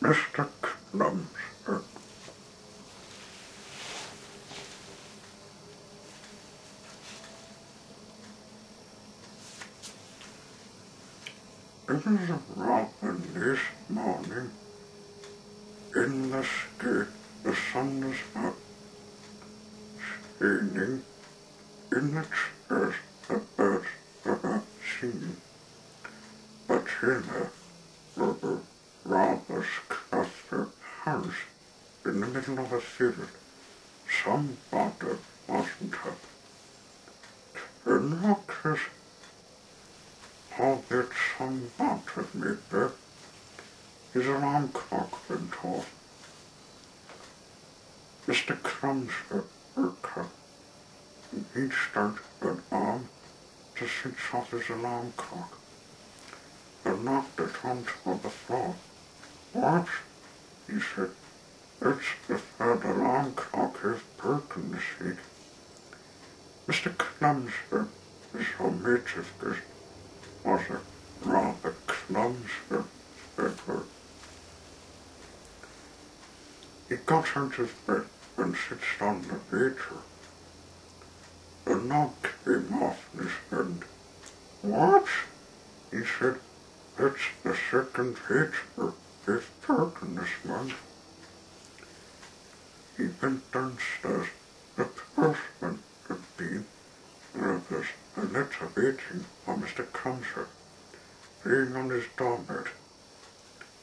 Mr. Clumsford. It is a robin this morning. In the sky, the sun is not shining. In the church, the birds are not singing. But in the robber's cluster house, in the middle of a field, somebody wasn't up. The knockers all that somebody made there. His alarm clock went off. Mr. Clumsford woke up, and he started an arm to switch off his alarm clock, and knocked it onto the floor. What? He said. It's the third alarm clock has broken this week. Mr. Clumsford, his native guest, was a rather clumsy speaker. He got out of bed and switched on the radio. The knock came off his head. What? He said. It's the second radio they've broken this month. He went downstairs. The postman had been. There was a letter waiting for Mr. Clumsford, laying on his doormat.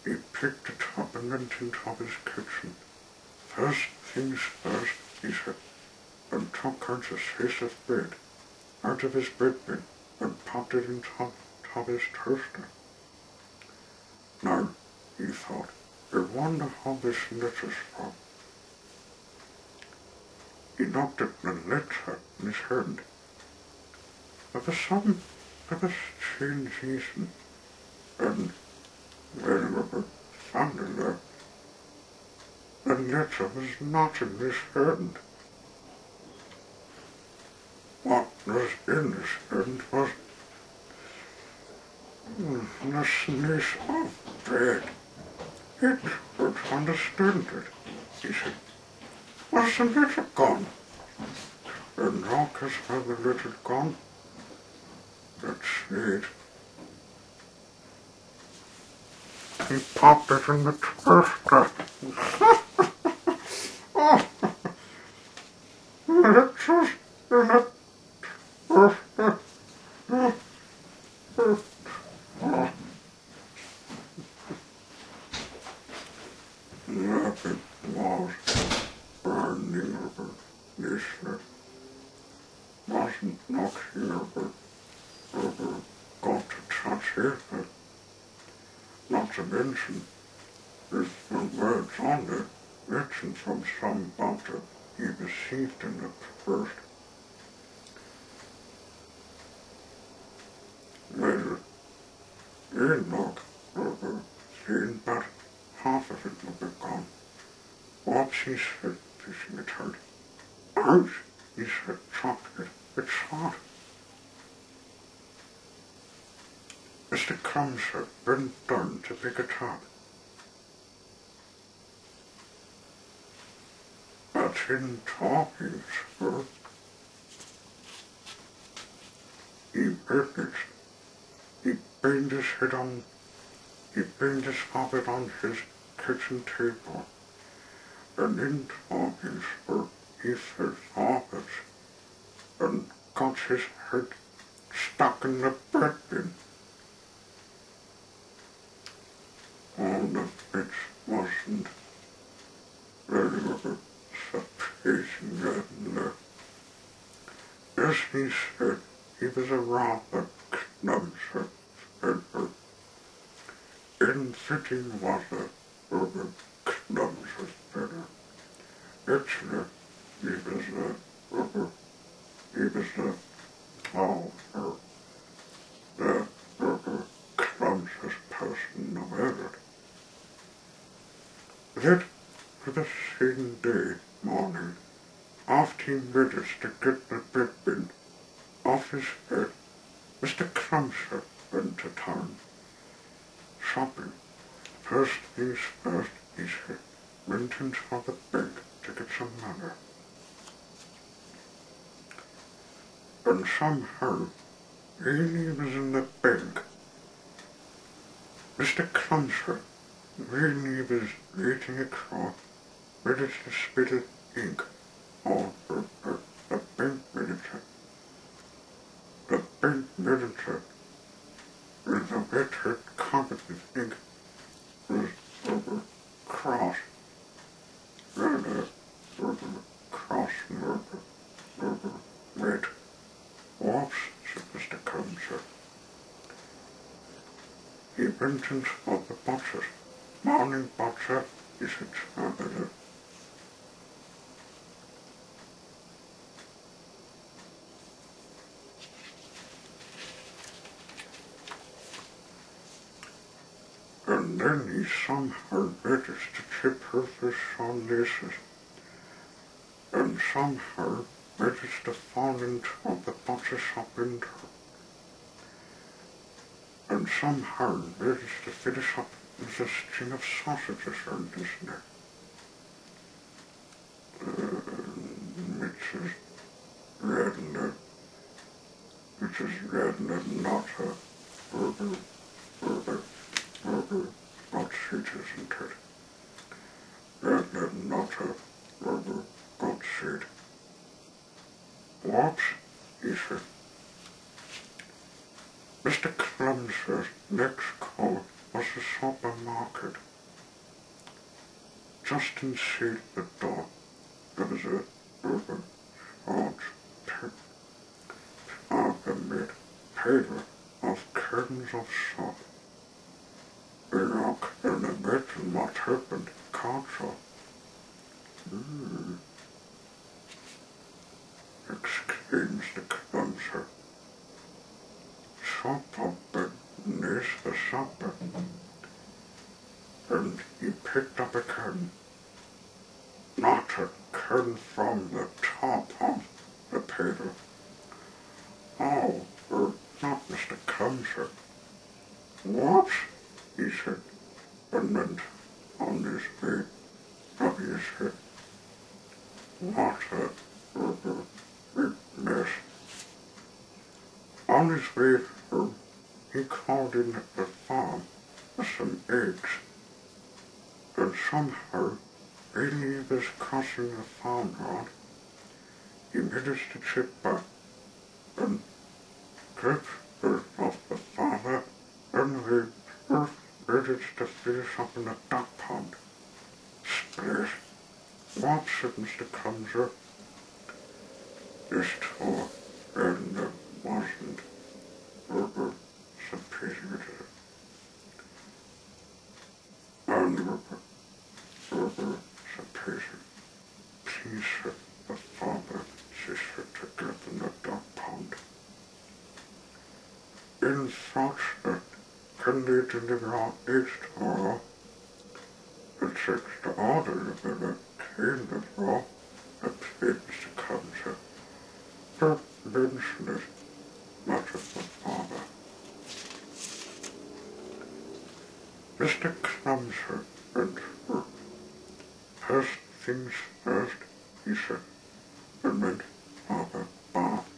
He picked it up and went into his kitchen. First things first, he said, and took out his slice of bread out of his bread bin and popped it in top his toaster. Now, he thought, I wonder how this letter's from. He looked at the letter in his hand. There was strange reason, and well, finally, the letter was not in his hand. What was in his hand was the slice of bread. It would understand it, he said. Was the letter gone? The knockers had the letter gone. Let's see it. He popped it in the toaster. Oh, it's just in the toaster. There it was, burning over this wasn't knocking over got to touch it, not to mention there's the words on it written from some butter he received in the first. Well, he'd knock over seeing but half of it will be gone. What, he said, fishing at her. Out, he said, chocolate, it's hot. Mr. Clumsford bent down to pick it up. But in talking, sir, he banged his head on, he banged his habit on his kitchen table, and in talking, sir, he fell off it, and got his head stuck in the bread bin. All of it wasn't very surprising, and as he said, he was a rather clumsy speaker. In sitting was a rather clumsy speaker. Actually, he was the clumsiest person I've ever. That was the same day morning, after he managed to get the bread bin off his head, Mr. Clumsford went to town shopping. First things first, he said, went into the bank to get some money. And somehow, when he was in the bank, Mr. Clumser, when he was writing a cloth, ready to spill ink on the bank manager. The bank manager, with a wet carpet with ink, was cross, cross red. Whoops, said Mr. Clumser. He went into the boxes. Morning, boxer, he said, and then he somehow managed to chip her fish on laces, and somehow managed to fall into the butcher shop window, and somehow managed to finish up with a string of sausages around his neck. Mrs. Redner, not a burger, not sweet, isn't it? Redner, not a burger, not sweet. What? He said. Mr. Clumser's next call was the supermarket. Just inside the door, there was a large amalgamate paper of curtains of soap. Look and imagine what happened, can't you? Exclaims the Clumser. Supper beneath the supper. And he picked up a curtain. Not a curtain from the top of the paper. Oh, not Mr. Clumser. What? He said, and went on his way up his head. What a big mess. On his way home, he called in at the farm with some eggs, and somehow, when he was crossing the farmyard, he managed to chip back and grip her off the father, and they both managed to finish up in a duck pond. Splash! What, said Mr. Clumser? This tore, and it wasn't superior. And superior. Please, said the father, sister, to get in the duck pond. In fact, can they deliver our eggs tomorrow? It takes the order of the clean the floor, explained Mr. Clumser. Don't mention it, muttered the father. Mr. Clumser went through. First things first, he said, and went for the bath.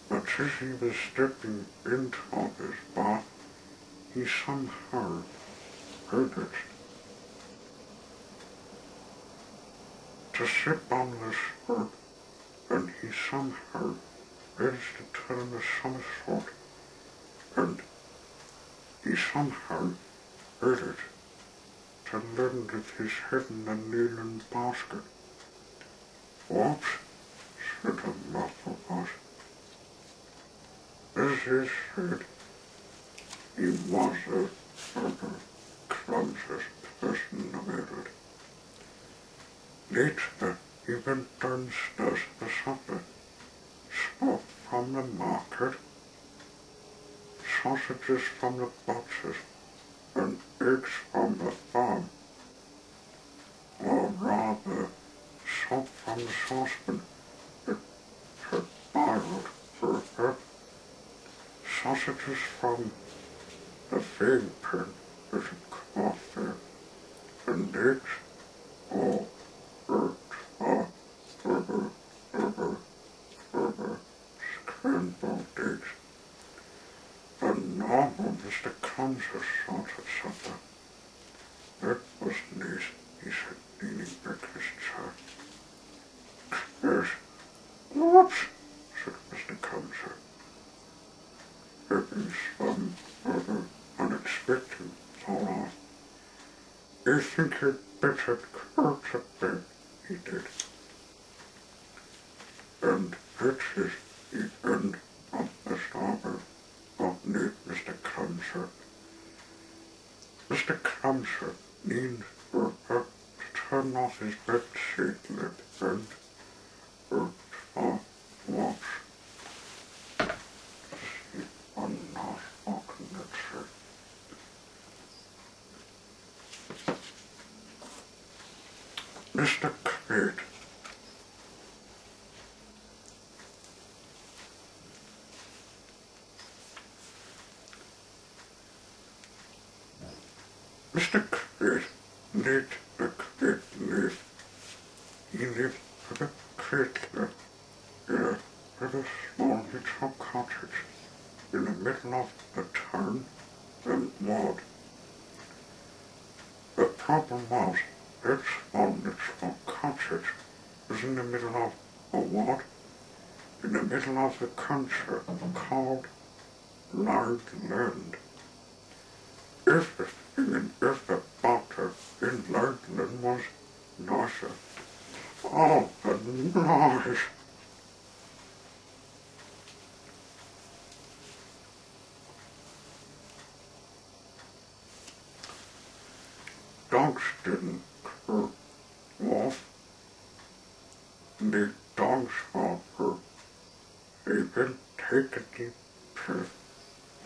But as he was stepping into his bath, he somehow heard it. To slip on the skirt, and he somehow managed to turn a somersault, and he somehow heard it to land with his head in the kneeling basket. Whoops, said a muffled voice. As he said, he was the clumsiest person about it. Later, he went downstairs for supper, smoke from the market, sausages from the boxes, and eggs from the farm, or rather, soap from the saucepan that had boiled for her, sausages from the fig pen is a coffee, and it's all scrambled eggs. And now Mr. Clumser started supper. That was neat, he said, leaning back his chair. Yes, whoops, said Mr. Clumser. It is unexpected, thought I. You think you'd better curse a bit, he did. And this is the end of the story of Mr. Clumser. Mr. Clumser leaned forward to turn off his bed sheet lid and watch. I'm not walking that sheet. Mr. Kid. Mr. Kid lived a kid live. He lived with a kid with a small little cottage in the middle of the town and wood. The problem was that small little cottage was in the middle of a wood, in the middle of the country called Land. If the butter in Land was nicer. Oh, but nice! Dogs didn't hurt Wolf. The dogs were hurt. Even take a deep breath.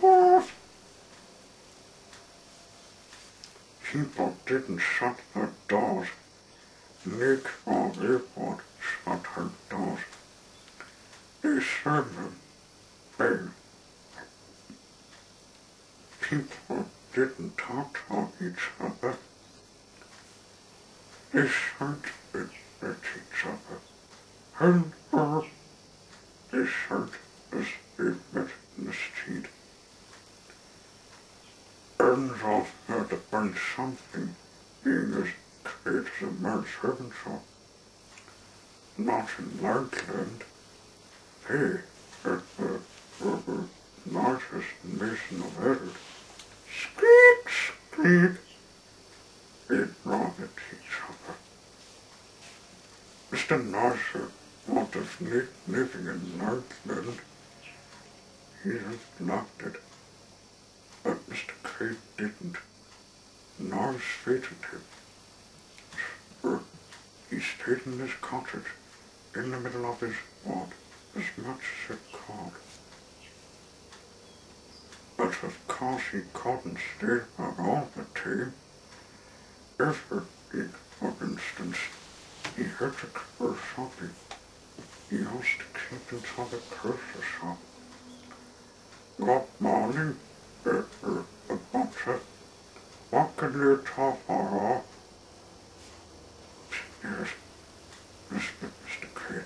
Wolf! People didn't shut their doors. Nick or Airport shut her doors. They served them big. People didn't talk to each other. They served with each other. And they served as they met in the street. Ends off had to find something, being as great as a man's servant shop. Not in Lakeland. They were the largest nation of ever. Squeak, squeak. They robbed each other. Mr. Nasser wanted living in Lakeland. He just loved it. But Mr. Cade didn't. Norris fated him. So he stayed in his cottage in the middle of his wood as much as it could. But of course he couldn't stay there all the time. If, for instance, he had to go shopping, he used to keep into the grocery shop. Good morning, the butcher. What can you talk for? Yes, Mr. Kid.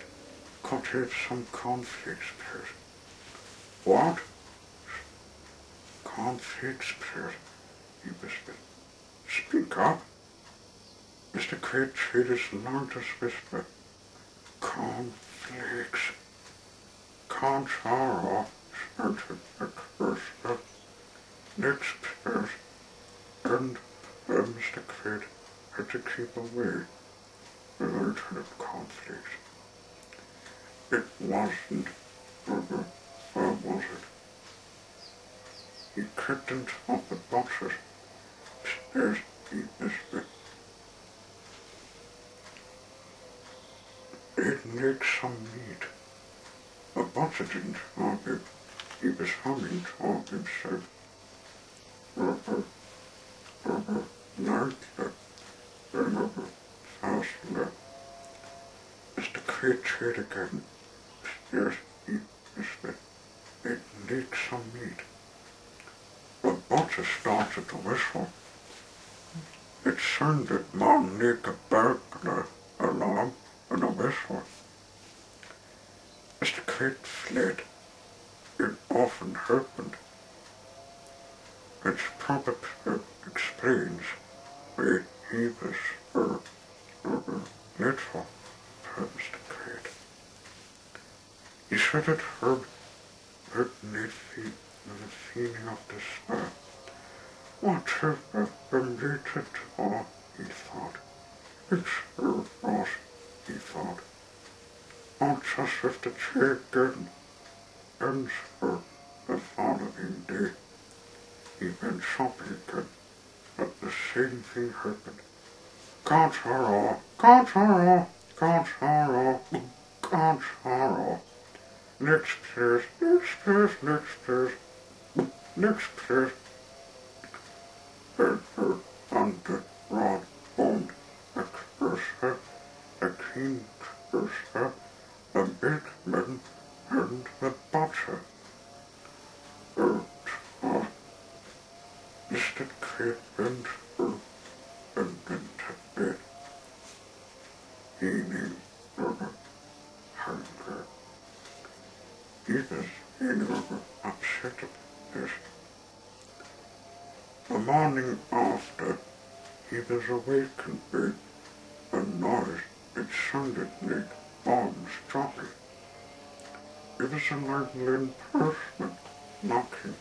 Could you have some cornflakes, please? What? Cornflakes, please, he whispered. Speak up. Mr. Kid tried his loudest whisper. Cornflakes. Can't sorrow, shouted the whisper. Next, please. And Mr. Kid had to keep away with alternate conflicts. It wasn't, where was it? He crept into the boxes. There's he whispered. He'd make some meat. The butcher didn't argue. He was humming to himself. Faster. Mr. Kid tried again. Yes, he whispered. It needs some meat. The butcher to started the whistle. It sounded more like a burglar alarm than a whistle. As the kid fled, it often happened. It probably explains why he was little past the kid. He said it hurt the feeling of despair. Whatever related or he thought. It's not, he thought. Not just if the chicken ends for the following day. He went shopping again, but the same thing happened. Control, control, control, control. Next please, next please, next please, next please. On the rod bone, a cursor, a king cursor, a big man, and the butcher. Mr. Kid went and into bed, eating hunger. He was upset about this. The morning after, he was awakened by a noise that sounded like bombs dropping. It was a London postman knocking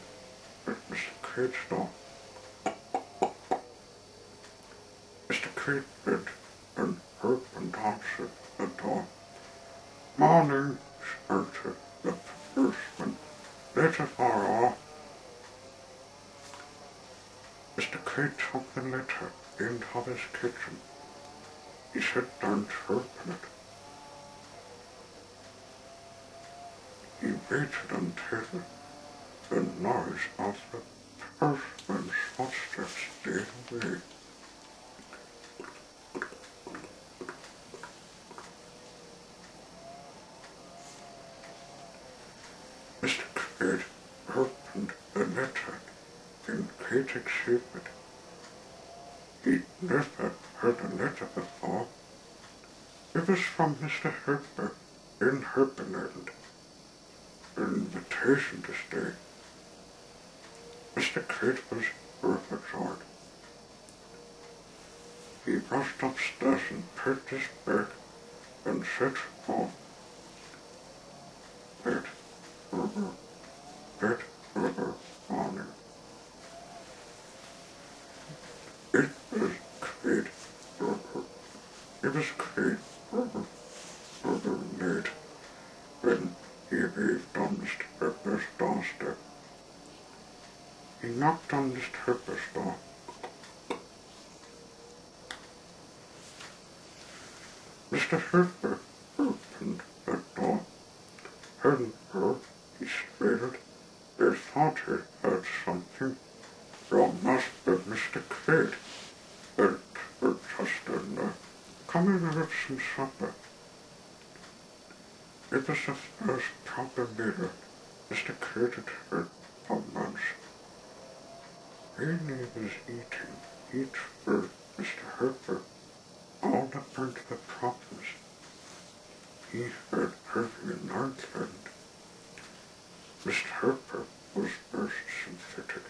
at Mr. Kid's door. Mr. Kid bent and opened answered the door. Morning, answered the postman. Letter for all. Mr. Kid took the letter into his kitchen. He sat down to open it. He waited until the noise of the postman's footsteps died away. Mr. Kid opened the letter in great excitement. He'd never heard a letter before. It was from Mr. Harper in Harperland. An invitation to stay. Mr. Kid was overjoyed. He rushed upstairs and packed his bag and set off. Bed over morning. It was Kid late when he arrived on Mr. Harper's doorstep. He knocked on Mr. Harper's door. Mr. Harper opened the door. Hello, he smiled. I thought he heard something. You must be Mr. Kid. We're just in there. Come in and have some supper. It was the first proper meal Mr. Kid had heard for months. When he was eating, he'd heard Mr. Harper all about the problems he had having in Northland. Mr. Harper was most sympathetic.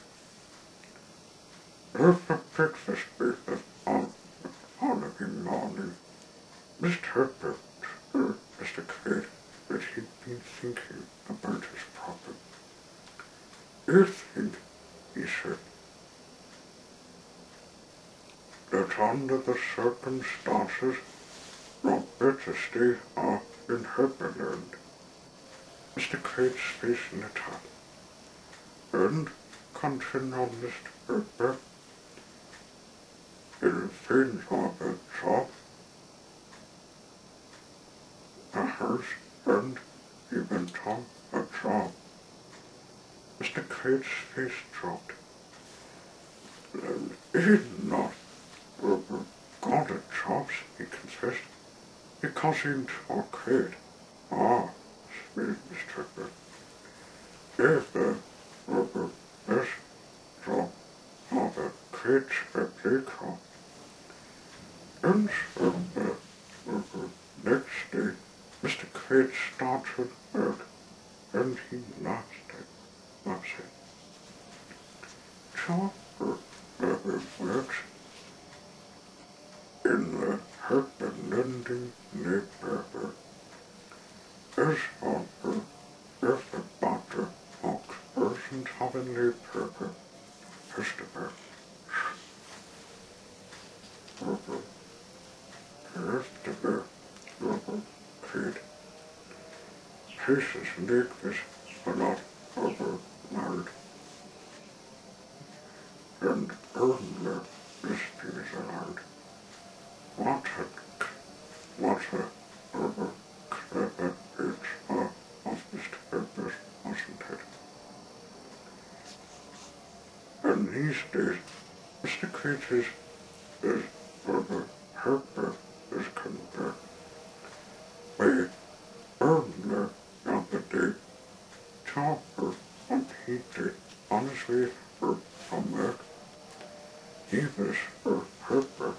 After breakfast on the following morning, Mr. Harper told Mr. Kid that he'd been thinking about his problem. I think, he said, that under the circumstances, you'd better stay off in Harperland. Mr. Kid's face lit up. And, continued Mr. Harper, it'll find you a job, a house, and he went on a job. Mr. Kid's face dropped. He'd not got a job, he confessed, because he'd a kid. Ah, smiled Mr. Harper. If the best job Rebecca. And next day, Mr. Crate started work, and he lost it. That's it. Chopper works in the Herpenlending neighborhood. As Harper, if the butter of persons having neighborhood, Christopher, Christopher, Kid, Pieces Nicholas, are not overmarried, and earlier disputes allowed. What a clever it's of Mr. Herbert, wasn't it? And these days, Mr. Creature is Herbert is compared by earlier on the day, Chopper and he did honestly from work. He was Herbert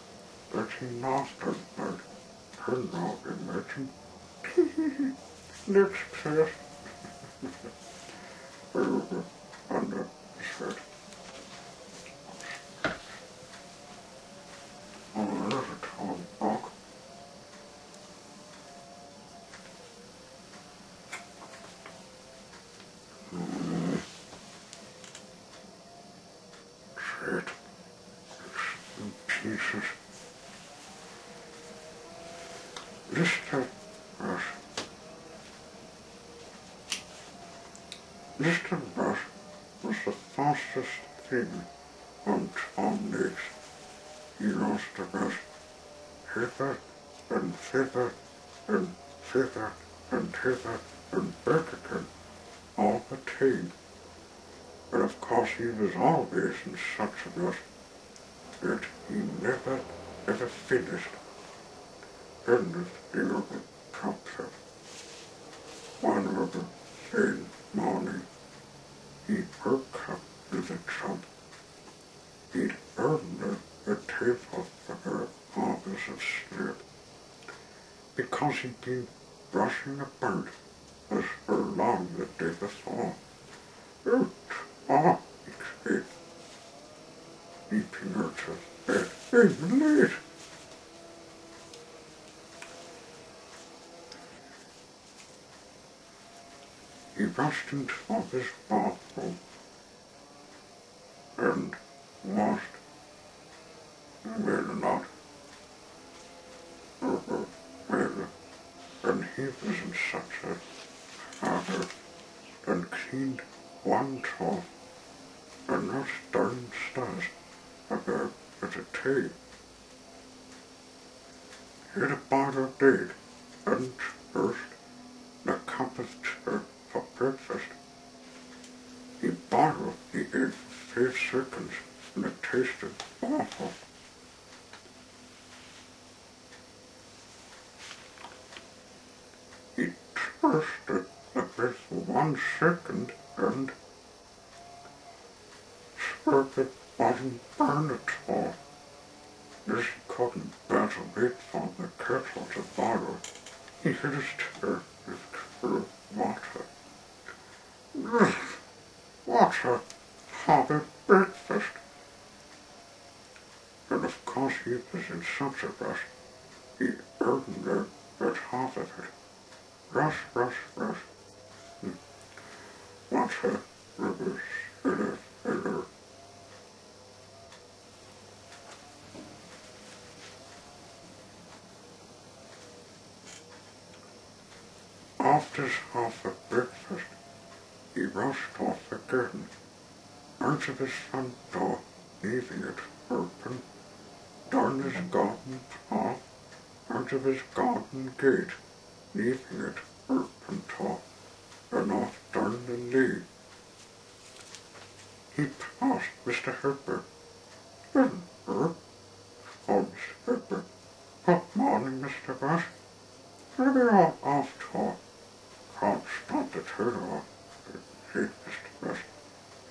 that he lost her bird. Her now imagine. Next class. Herbert under said, oh, there's a Tom Buck. Said, it's in pieces. Mr. Rush was the fastest thing on Tom legs. He lost the best hither and thither and thither and hither and back again all the time. But of course he was always in such a rush that he never ever finished. And the other props up. One other same morning, he woke up with a jump. He'd earned a table for her hours of sleep, because he'd been brushing about as for long the day before. He cried, leaping out of bed. I'm late. He rushed into his bathroom and washed well not well, and he was in such a hurry and cleaned one tub and rushed downstairs about at a tea. He had a bottle of egg and toast and a cup of tea for breakfast. He boiled the egg for 5 seconds and it tasted awful. He toasted the bread for 1 second and it wasn't burned at all. As he couldn't bear to wait for the kettle to boil, he hit his chair with cool water. What a horrid breakfast! And of course he was in such a rush, he earned at half of it. Rush. What a rubbish filler. After half of breakfast, he rushed off again, out of his front door, leaving it open, down his garden path, out of his garden gate, leaving it open too, and off down the lane. He passed Mr. Herbert. Oh, Mr. Herbert. Good morning, Mr. Rush. Where are you all off to? Can't stop the turn off, said Mr. Rush.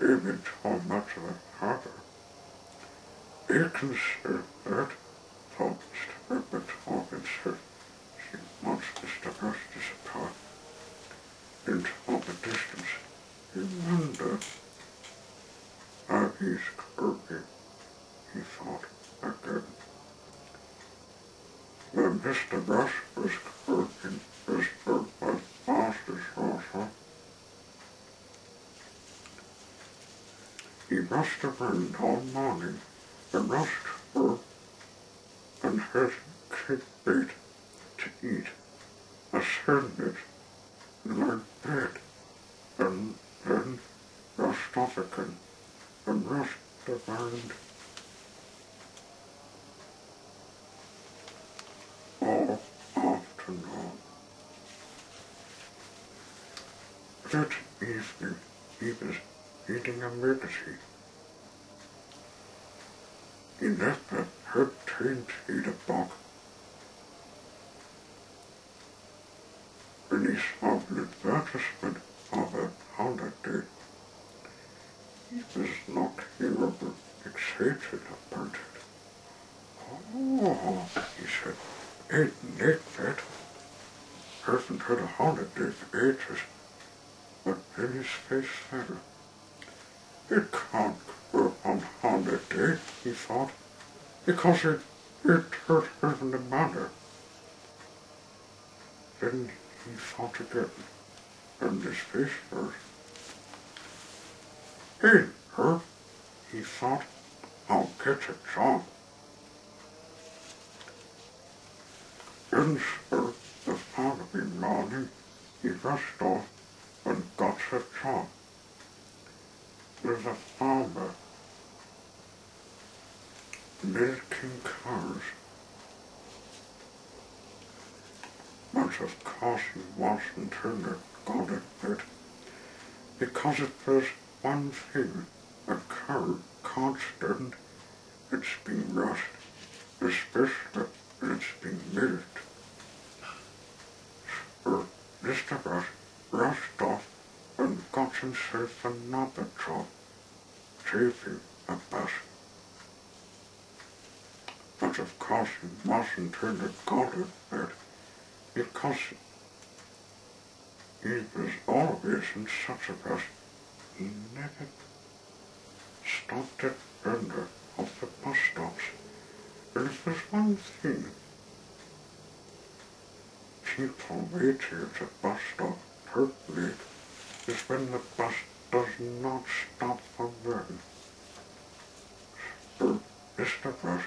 Even too much of a harbour. He can say that, thought Mr. Rabbit off himself. She wants Mr. Mouse disappear into the distance. He wondered how he's croaking, he thought again. When Mr. Mouse was croaking, his bird was fast as also. He must have been all morning and rushed her and had cake bait to eat, a sandwich, like bread, and then rushed off again and rushed around all afternoon. That evening he was eating a magazine. He never had time to eat a book. When he saw the advertisement of a holiday, he was not terribly excited about it. Oh, he said, ain't that? Haven't had a holiday for ages. But then his face fell. It can't go on holiday, he thought, because it hurt having the matter. Then he thought again, and his face fell. Hey, Herb, he thought, I'll get a job. And so the following morning he rushed off and got a job with a farmer milking cows. But of course he wasn't in it, got it, but because it was one thing a cow can't stand, it's being rushed, especially when it's being milked. So Mr. Rush rushed off and got himself another job, shaving a bus. But of course he wasn't in it, got it, but because he was always in such a rush, he never stopped at any of the bus stops. And if there's one thing people waiting at a bus stop totally is when the bus does not stop for them. So Mr. Rush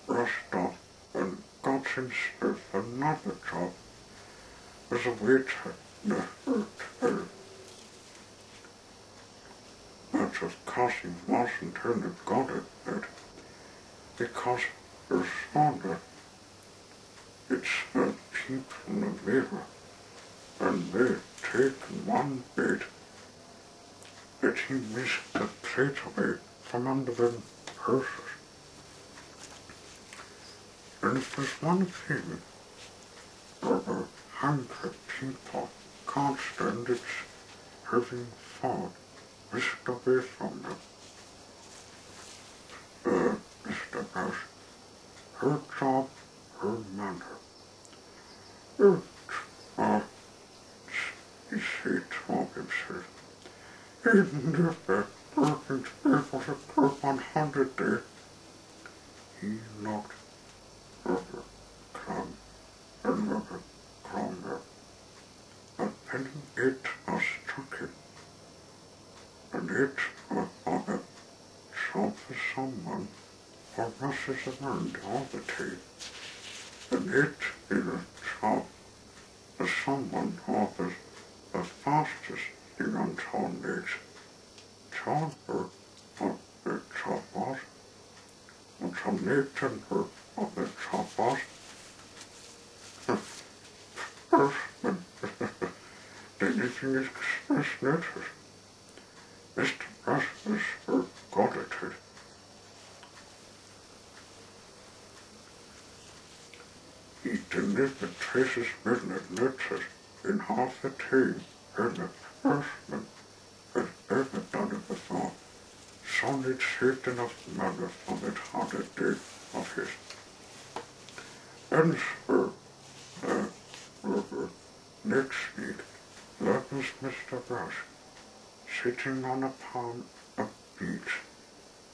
rushed off and got himself another job as a waiter in a hotel. But of course he wasn't in it, got it, but because his father had served people in the river, and they'd taken one bait that he missed the plate away from under them purses. And if there's one thing that the hungry people can't stand, it's having food whisked away from them. Mr. Mouse, her job, her manner. He said to himself, he'd never working to be able to go on holiday. He looked over Crumb and over Cromwell, but then it was struck him, and it was on a job for someone who rushes around all the time, and it is a job for someone who was the fastest thing on two legs. John heard what the job was, and some Nathan heard what the job was. Firstman, anything is express notice. Mr. Rasmus got it. He delivered Tracy's midnight letters in half the time, and the firstman had ever done it before. solid certain of manner from it on the day of his. And so, next week, there was Mr. Rush, sitting on upon a beach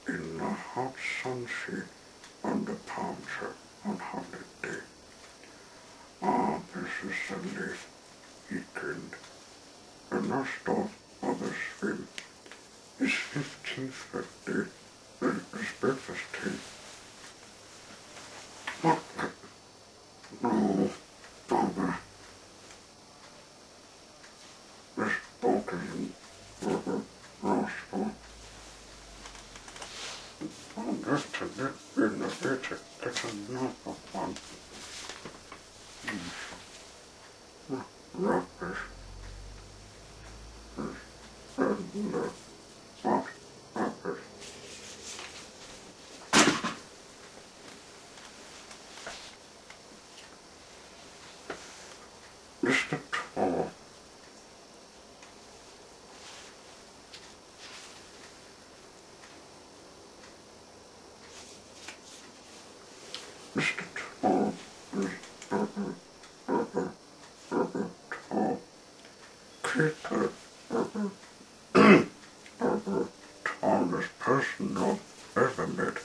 in the hot sunshine on the palm tree on holiday. Ah, this is the late weekend. The last of the swim is 15th birthday, his breakfast tea. What? No, Barbara. This boat is rostful. And just to get in the bit, it's another one. Rubbish. And what rubbish? Mr. Tall. Mr. Tall is tall creature, tallest person I've ever met.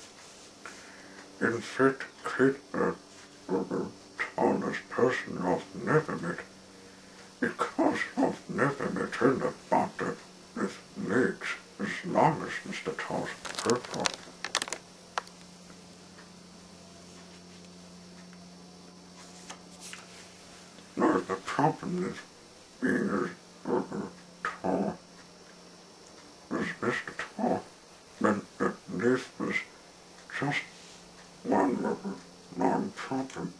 In fact, creature, tallest person I've never met, because I've never met anybody with legs as long as Mr. Tall's purple. Now the problem is being as tall as Mr. Tall meant that this was just one long problem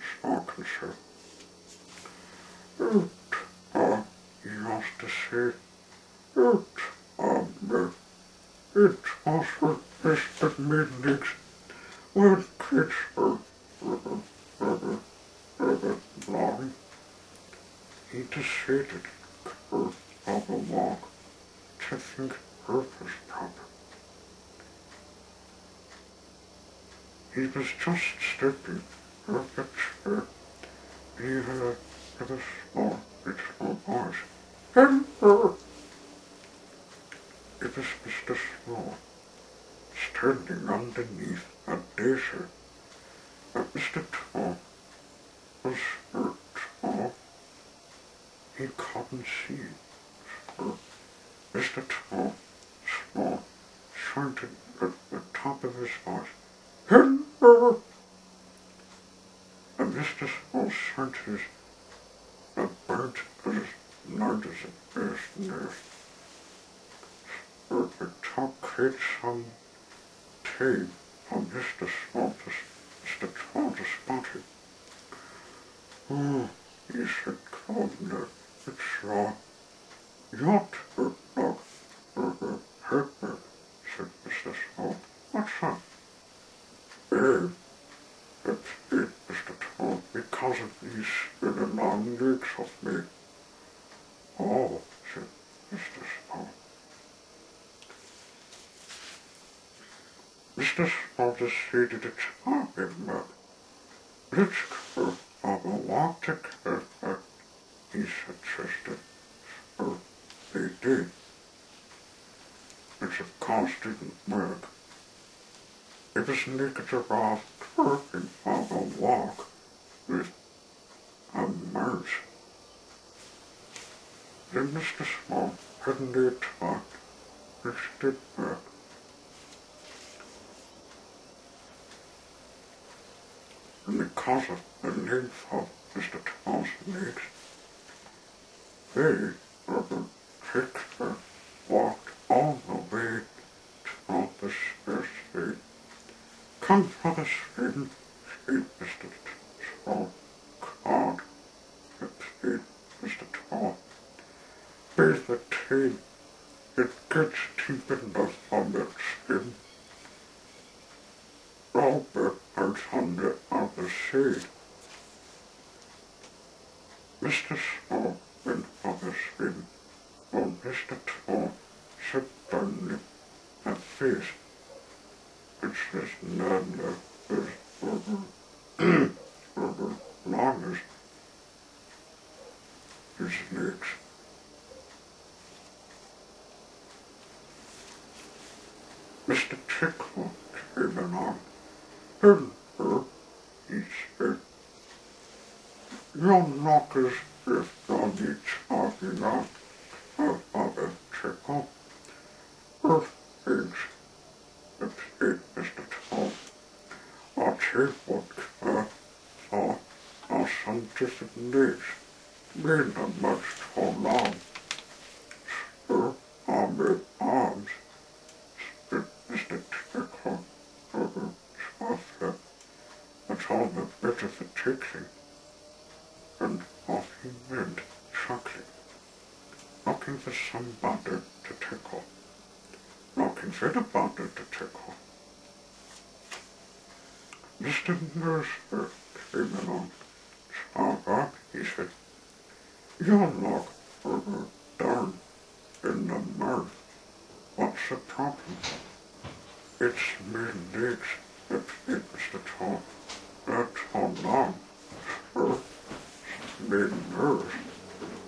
as far concerned. He used to say, it also listed midnights when kids were long. He decided curve of a walk to think Earth was proper. He was just stepping up a chair. He heard with a small, voice. Hello! It was Mr. Small, standing underneath a desert. But Mr. Tall was so tall, he couldn't see. So Mr. Tall, Small, shouted at the top of his voice, Hello! And Mr. Small shouted a bird as loud as it burst nerves. The top hit some tape on Mr. Small to Mr. Tall to spot it. Oh, he said calmly, it's raw. Yacht, hurt me, said Mr. Small. What's that? It's it, Mr. Tall, because of these really long legs of me. Oh, said Mr. Small. Mr. Small decided to tell him that let's go for a walk together, he suggested. So they did, which of course didn't work. It was naked around curving for a walk with a mouse. Then Mr. Small suddenly talked, which did work. And because of the length of Mr. Tall's legs, they, Trickster, walked all the way to the Spruce Street. Come for the swim, said Mr. Tall. Caught, said Mr. Tall. Bathe the tail, it gets deep enough on that skin. Robert out on the other side. Mr. Small went for the swim, while Mr. Tall sat down at face. It's as narrow as long as his legs. Mr. Tickle came along. Hello, he said. You're not as if you're talking about a tickle. Earth things, said Mr. Tom. I'll tell you what, are some different legs. Men are much too long. So are my arms, said Mr. Tickle, softly. That's all the better for tickling. And off he went, chuckling, looking for somebody to tickle, looking for anybody to tickle. Mr. Mercer came along. Father, he said, you're not down in the mud. What's the problem? It's my legs, said Mr. Tom. That's how long, sir. My nerves,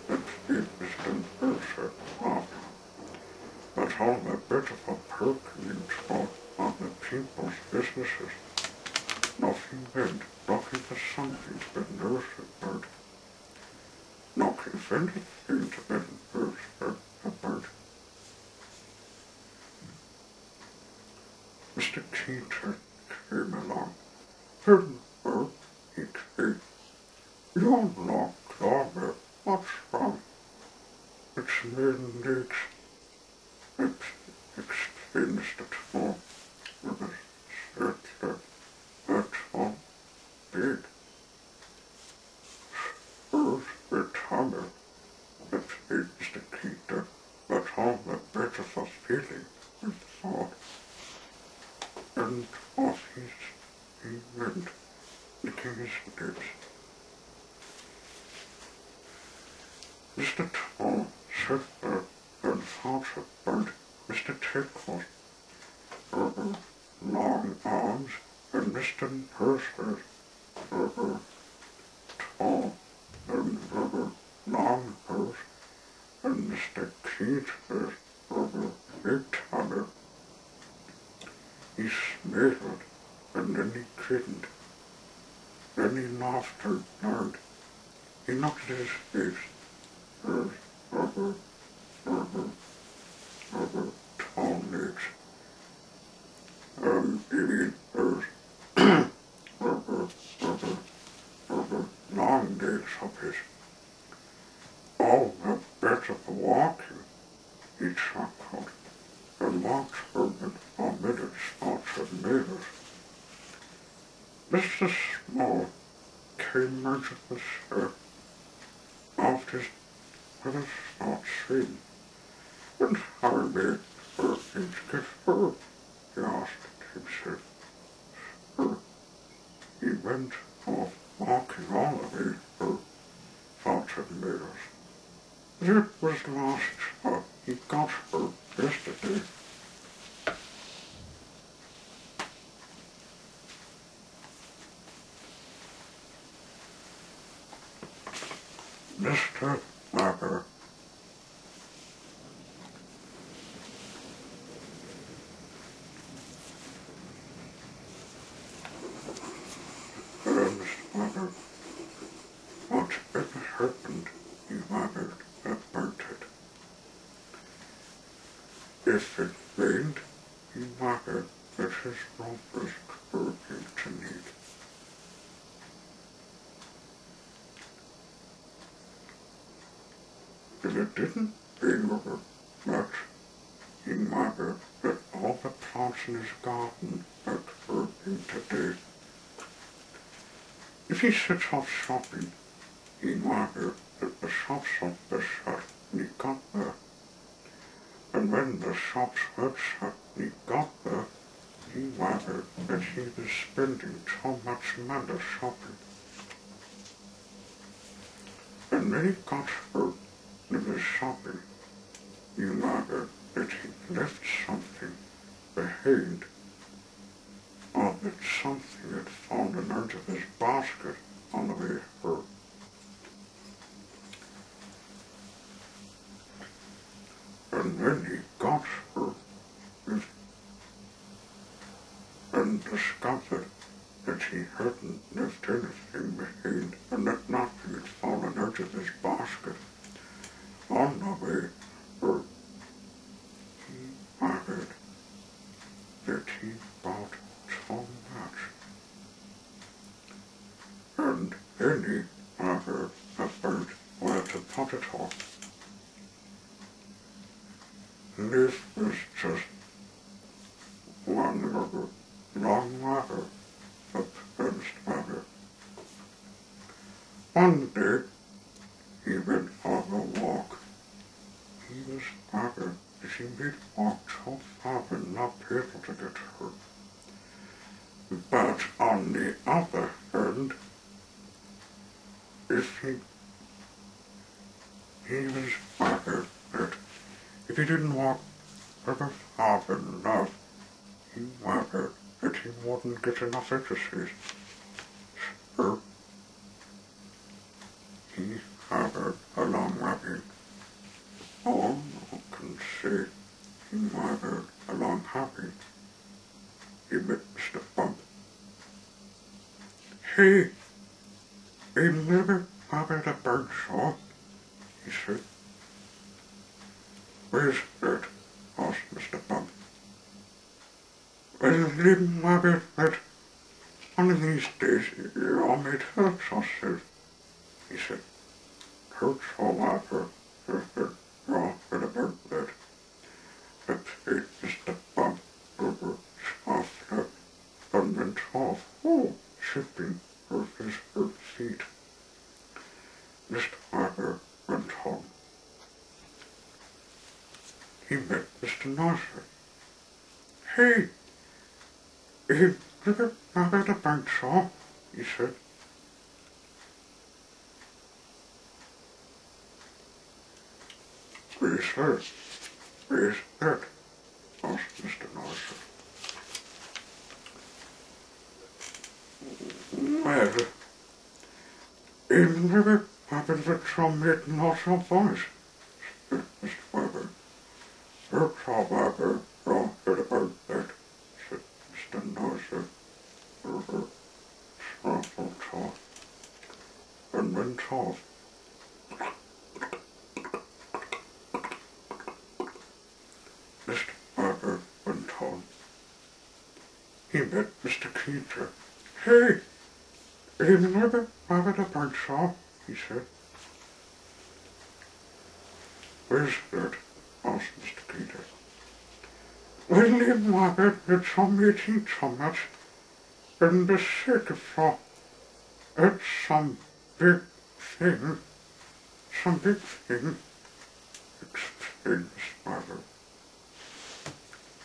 said Mr. Mercer, laughing. That's all the better for poking and spot on the people's businesses. Nothing went, looking for something to be nursed about. Looking for anything to be nursed about. Mr. Teacher came along. Hello, he said. You're not clever. What's wrong? It's my legs. Explained Mr. Tom with a circular. That's all big. Spurs with hammer. Explained Mr. Teacher. That's all the better for feeling with thought. And off he went, licking his lips. Mr. Tom sat there and thought about Mr. Tickle's long arms and Mr. Mercer's tall and long nose and Mr. Keith's big tummy. He smiled and then he grinned. Then he laughed out loud. He looked at his face. Tall legs. Long legs of his. All the better for walking, he chuckled, and walked home for minutes after neighbors. Mr. Small came out of the shed after with a smart scene. And how did things get hurt? He asked himself. He went off walking all the way through 14 meters. It was last time he got hurt yesterday. Mr. Mapper. Mr. Mapper, whatever happened, he wondered about it. If it rained, he wondered that his rope was crooked to need. If it didn't rain over much, he wondered that all the plants in his garden were crooked today. If he set off shopping, he wondered that the shops were shut when he got there. And when the shops were shut when he got there, he wondered that he was spending too much money shopping. And when he got hurt in his shopping, he wondered that he'd left something behind of it something had fallen out of his basket on the way home. And when he got her and discovered that he hadn't left anything behind and that nothing had fallen out of his basket on the way home, he added that he bought so much. And then he added about where to put it all. This was just one little long ladder, a fenced ladder. One day, he went for a walk. He was happy that he had walked so far and not be able to get hurt. But on the other hand, if he was happy that if he didn't walk very far enough, he worried that he wouldn't get enough exercise. So he had a long walking. All I can say, he worried a long walking. He met Mr. Bump. Hey, you never wanted a bird saw, he said. Where's it? Asked Mr. Bump. Well, didn't worry that one of these days you'll meet her sausage, he said. Hurts all over, raw with a bird bed. But Mr. Bump over softly and went off, shipping for his hurt feet. Mr. Harper went home. He met Mr. Nasser. Hey, you never had a bank saw, he said. Where's that? Where's that? Asked Mr. Nasser. Well, you never happened to try making lots of voice, said Mr. Weber. You're however wrong about that, said Mr. Nasser. Snarled off and went off. Mr. Weber went on. He met Mr. Keeter. Hey, you never had a bird saw, he said. Where's that? Asked Mr. Keeter. Well, in my bed, it's some eating so much, and the sick of it's some big thing, explained Miss Mother.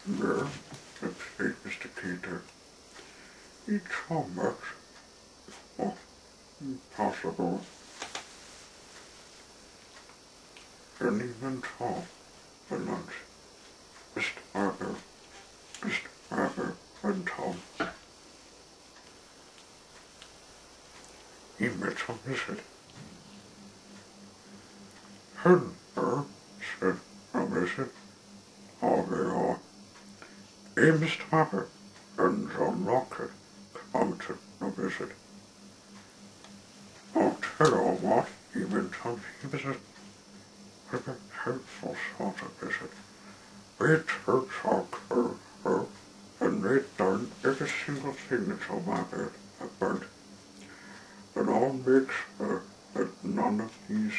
There, explained Mr. Keeter. Eat so much. Oh, impossible. And he went off for lunch. Mr. Harper went home. He met some visit. Hello, said a visit. How they are. Hey, Mr. Harper, and John Rocket commented a visit. I'll tell you what, he went on, he was a helpful sort of visit. We took our crew, and they done every single thing that's on my bed about. But I'll make sure that none of these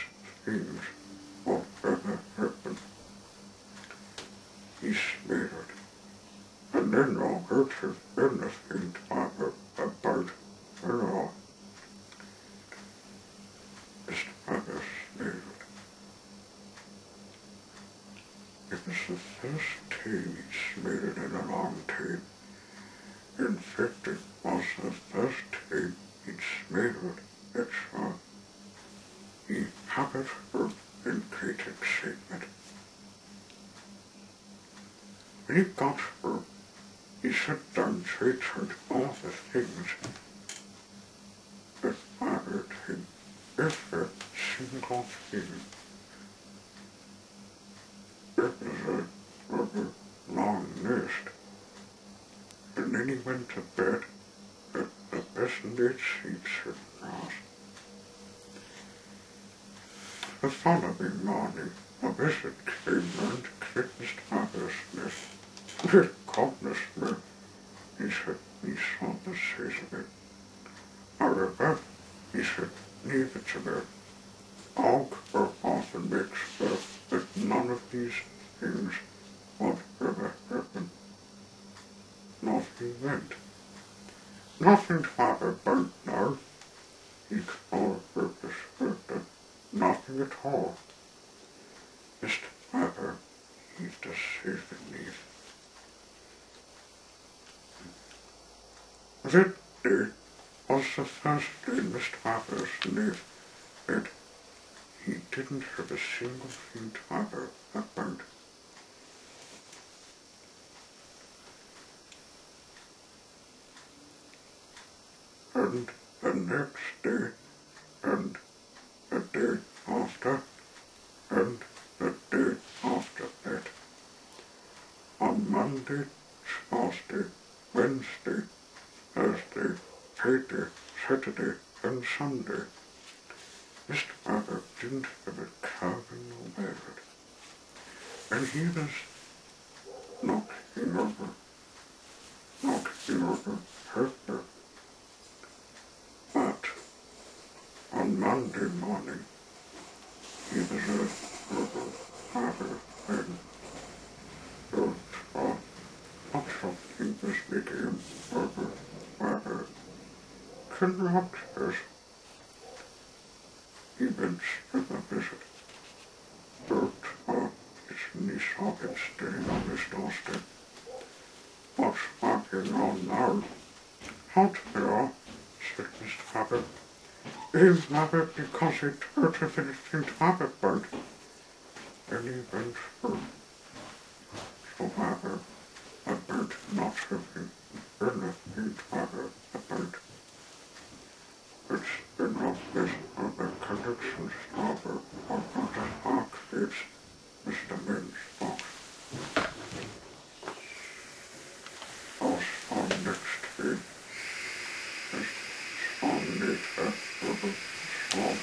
things will ever happen. He sneered, and then I'll hurt his anything about at all. Mr. Harper sneered. It was the first time he'd smeared in a long time. In fact, it was the first time he'd smeared it, so he habit her in great excitement. When he got her things that mattered him, every single thing. It was a rather long list, and then he went to bed at the best laid seats in grass. The following morning, a visit came round to Clinton's father's nest. Good goodness me, he said, he saw the seas of it. However, he said, leave it to me. I'll go off and make sure that none of these things would ever happen. Nothing went. Nothing to ever burnt now. He called her perspective. Nothing at all. Mr. Weber, he's deceiving me. That day was the first day in Mr. Weber's life that he didn't have a single thing to ever have burnt. And the next day, and the day after, and the day after that. On Monday, Tuesday, Wednesday, Thursday, Friday, Saturday, and Sunday, Mr. Weber didn't have a carving or wear. And he was knocking over her. But on Monday morning, he was a rubber father and lots of things became rubber. Cannot as he went to the visit. But his niece saw him staying on his doorstep. What's working on now? Hot there, said Mr. Weber. He's never because he told us anything to Weber burnt. And he went through. So Weber, I burnt not having anything to Weber, I burnt. It's been obvious on the connections Weber or not the archives, Mr. Mills box. I'll spawn next week. Spawn later, spawn.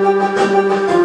Thank you.